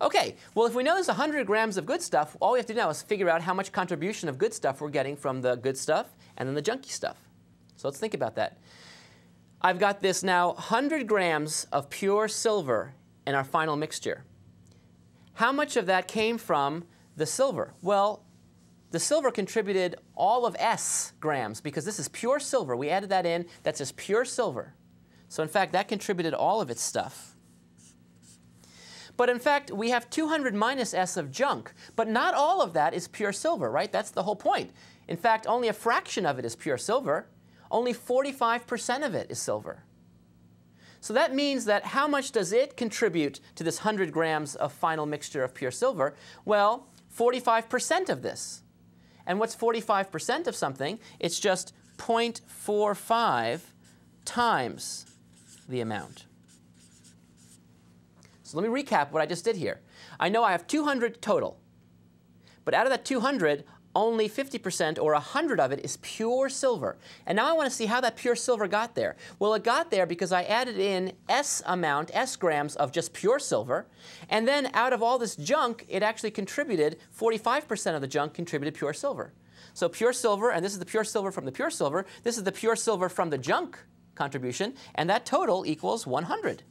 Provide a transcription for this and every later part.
OK, well, if we know there's 100 grams of good stuff, all we have to do now is figure out how much contribution of good stuff we're getting from the good stuff and then the junky stuff. So let's think about that. I've got this now 100 grams of pure silver in our final mixture. How much of that came from the silver? Well, the silver contributed all of S grams, because this is pure silver. We added that in. That's just pure silver. So in fact, that contributed all of its stuff. But in fact, we have 200 minus S of junk. But not all of that is pure silver, right? That's the whole point. In fact, only a fraction of it is pure silver. Only 45% of it is silver. So that means that how much does it contribute to this 100 grams of final mixture of pure silver? Well, 45% of this. And what's 45% of something? It's just 0.45 times the amount. So let me recap what I just did here. I know I have 200 total. But out of that 200, only 50% or 100 of it is pure silver. And now I want to see how that pure silver got there. Well, it got there because I added in S amount, S grams of just pure silver. And then out of all this junk, it actually contributed, 45% of the junk contributed pure silver. So pure silver, and this is the pure silver from the pure silver. This is the pure silver from the junk contribution. And that total equals 100.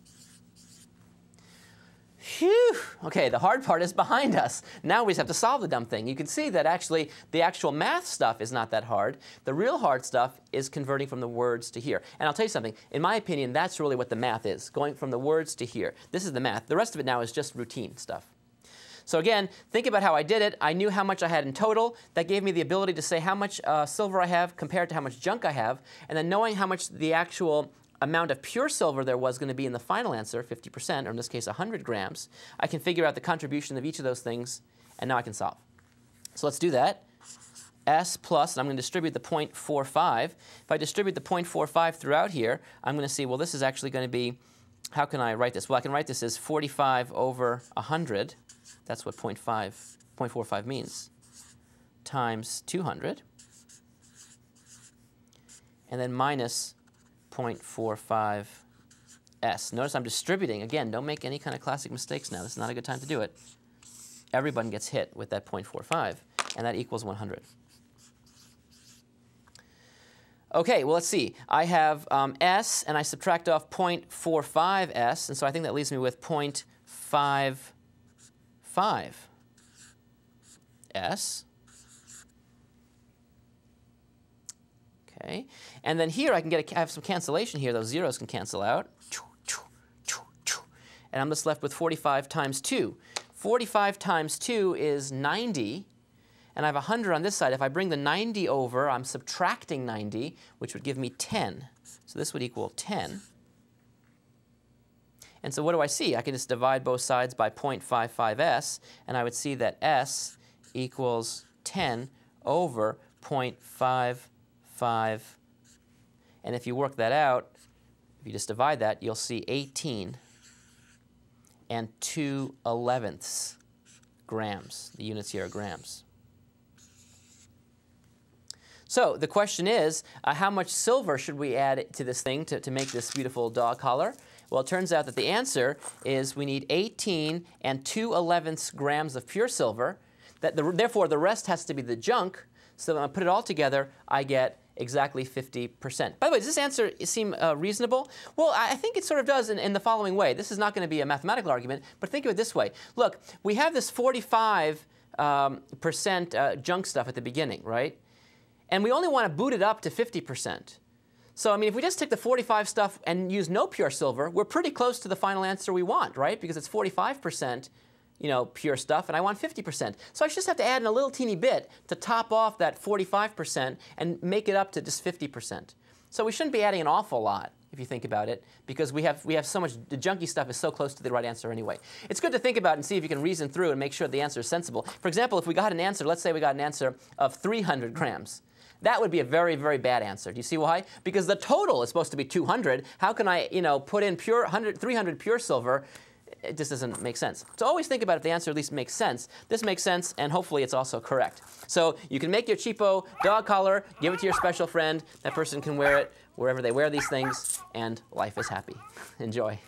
Phew! OK, the hard part is behind us. Now we just have to solve the dumb thing. You can see that actually the actual math stuff is not that hard. The real hard stuff is converting from the words to here. And I'll tell you something. In my opinion, that's really what the math is, going from the words to here. This is the math. The rest of it now is just routine stuff. So again, think about how I did it. I knew how much I had in total. That gave me the ability to say how much silver I have compared to how much junk I have. And then knowing how much the actual amount of pure silver there was going to be in the final answer, 50%, or in this case 100 grams, I can figure out the contribution of each of those things, and now I can solve. So let's do that. S plus, and I'm going to distribute the 0.45. If I distribute the 0.45 throughout here, I'm going to see, well, this is actually going to be, how can I write this? Well, I can write this as 45 over 100. That's what 0.45 means, times 200, and then minus 0.45 S. Notice I'm distributing. Again, don't make any kind of classic mistakes now. This is not a good time to do it. Everyone gets hit with that 0.45, and that equals 100. OK, well, let's see. I have S, and I subtract off 0.45 S, and so I think that leaves me with 0.55 S. OK, and then here I can get I have some cancellation here. Those zeros can cancel out. And I'm just left with 45 times 2. 45 times 2 is 90. And I have 100 on this side. If I bring the 90 over, I'm subtracting 90, which would give me 10. So this would equal 10. And so what do I see? I can just divide both sides by 0.55 S, and I would see that S equals 10 over 0.55. And if you work that out, if you just divide that, you'll see 18 and 2/11 grams. The units here are grams. So the question is, how much silver should we add to this thing to make this beautiful dog collar? Well, it turns out that the answer is we need 18 and 2/11 grams of pure silver. Therefore, the rest has to be the junk. So when I put it all together, I get exactly 50%. By the way, does this answer seem reasonable? Well, I think it sort of does in the following way. This is not going to be a mathematical argument, but think of it this way. Look, we have this 45% junk stuff at the beginning, right? And we only want to boot it up to 50%. So I mean, if we just take the 45 stuff and use no pure silver, we're pretty close to the final answer we want, right? Because it's 45%. Pure stuff, and I want 50%. So I just have to add in a little teeny bit to top off that 45% and make it up to just 50%. So we shouldn't be adding an awful lot, if you think about it, because we have so much, the junky stuff is so close to the right answer anyway. It's good to think about and see if you can reason through and make sure the answer is sensible. For example, if we got an answer, let's say we got an answer of 300 grams. That would be a very, very bad answer. Do you see why? Because the total is supposed to be 200. How can I, put in 300 pure silver? It just doesn't make sense. So always think about if the answer at least makes sense. This makes sense, and hopefully it's also correct. So you can make your cheapo dog collar, give it to your special friend. That person can wear it wherever they wear these things, and life is happy. Enjoy.